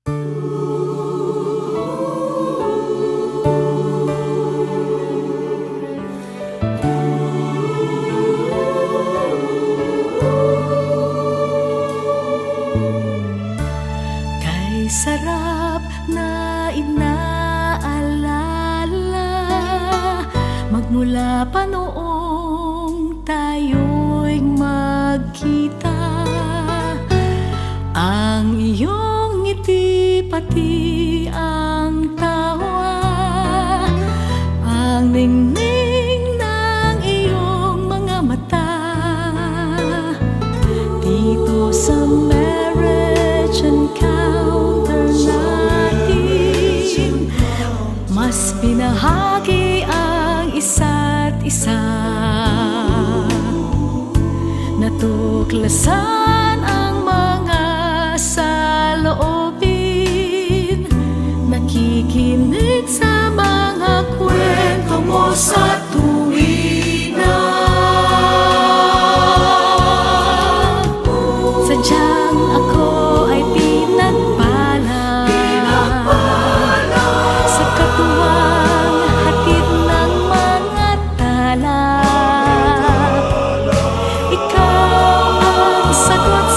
Kay sarap na inaalala, magmula pa noong tayo'y magkita. Ang iyong ngiti pati ang tawa, ang ningning ng iyong mga mata. Dito sa marriage encounter natin, mas binahagi ang isa't isa. Natuklasan ang mga saloobin, nakikinig sa mga kwento mo sa tuwina. Sadyang ako ay pinagpala sa katuwang hatid ng mga tala. Ikaw ang sagot